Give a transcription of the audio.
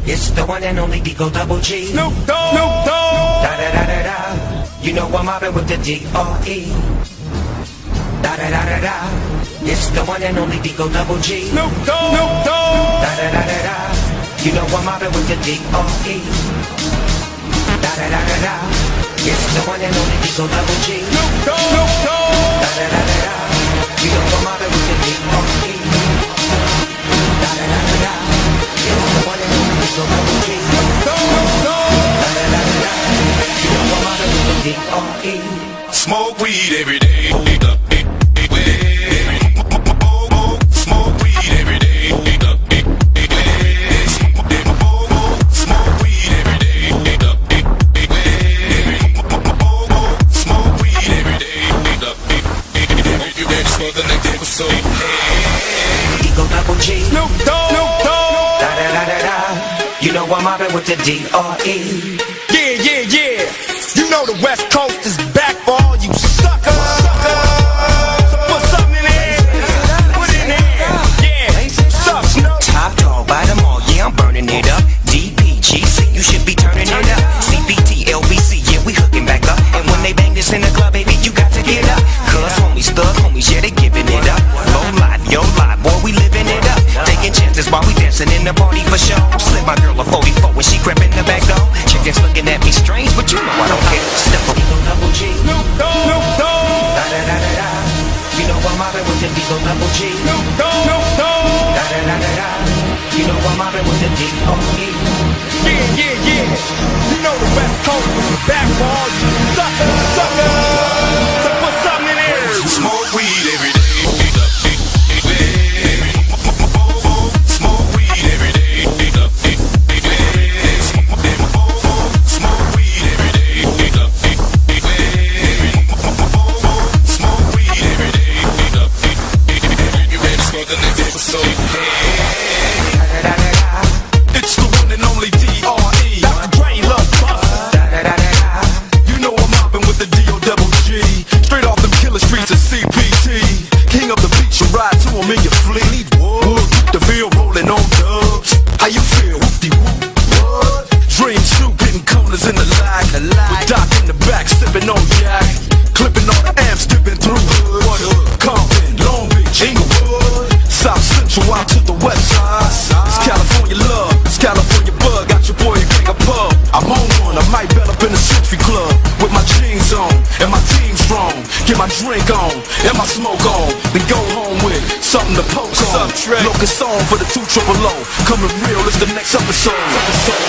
It's the one and only Digo Double G. Snoop Dogg. Snoop Dogg. Da da da da da. You know I'm mobbing with the D.R.E. Da da da da da. It's the one and only Digo Double G. Snoop Dogg. Snoop Dogg. Da da da da da. You know I'm mobbing with the D.R.E. Da da da da da. It's the one and only Digo Double G. Snoop Dogg. Snoop Dogg. Da da da da da. You know I'm mobbing with the D.R.E. Da da da da da. It's the one and only Digo Double G. Snoop Dogg. Snoop Dogg. Da da da da da. You know I'm mobbing with the D.R.E. Smoke weed every day. Smoke weed every day. Smoke weed every day. Smoke weed every day. You ready for the next episode? Digo Double G. Snoop Dogg. Snoop Dogg. Da da da da da. You know I'm mobbing with the D.R.E. Yeah, yeah, yeah. You know the West Coast is back for all you suckers. So put something in there. Put it in there. Yeah. What's up, Snoop? Top dog, by them all, yeah, I'm burning it up. DPGC, you should be turning it up. CPT, LBC, yeah, we hooking back up. And when they bang this in the club, baby, you got to get up. Cuz homies, thug homies, yeah, they giving it up. Low life, yo life, boy, we living it up. Taking chances while we dancing in the party for show. Slip my girl a 44 when she crept in the back door. Chickens looking at me strange, but you know I don't care. Step up, Digo Double G. Snoop Dogg. Snoop Dogg. Da da da da da. You know I'm mobbing with the Digo Double G. Snoop Dogg. Snoop Dogg. Da da da da da. You know I'm mobbing with the D.R.E. Yeah, yeah, yeah. You know the West Coast is back for all you suckers. So put something in there. Smoke weed every day. Smoke weed every day. Smoke weed every day. Smoke weed every day. You ready for the next episode? It's the one and only D.R.E. Dr. Dre, love Buster. You know I'm mobbing with the D.O.G. Straight off them killer streets of CPT. King of the beach, you ride to him in your fleet. Wood, the Ville rolling on dubs. How you feel? Whoop-de-whoop. What? Dream Snoop getting corners in the lag. With Doc in the back, sipping on yak. Clipping on the amps, dipping through hood. Compton, Long Beach, Inglewood. South Central out to the west side. It's California love, it's California bug. Got your boy gang a pub. I'm on one, I might bet up in the Century Club. With my jeans on, and my team strong. Get my drink on, and my smoke on. Then go home with something to poke on. Locust song for the 2 triple O. Coming real, it's the next episode. Episode.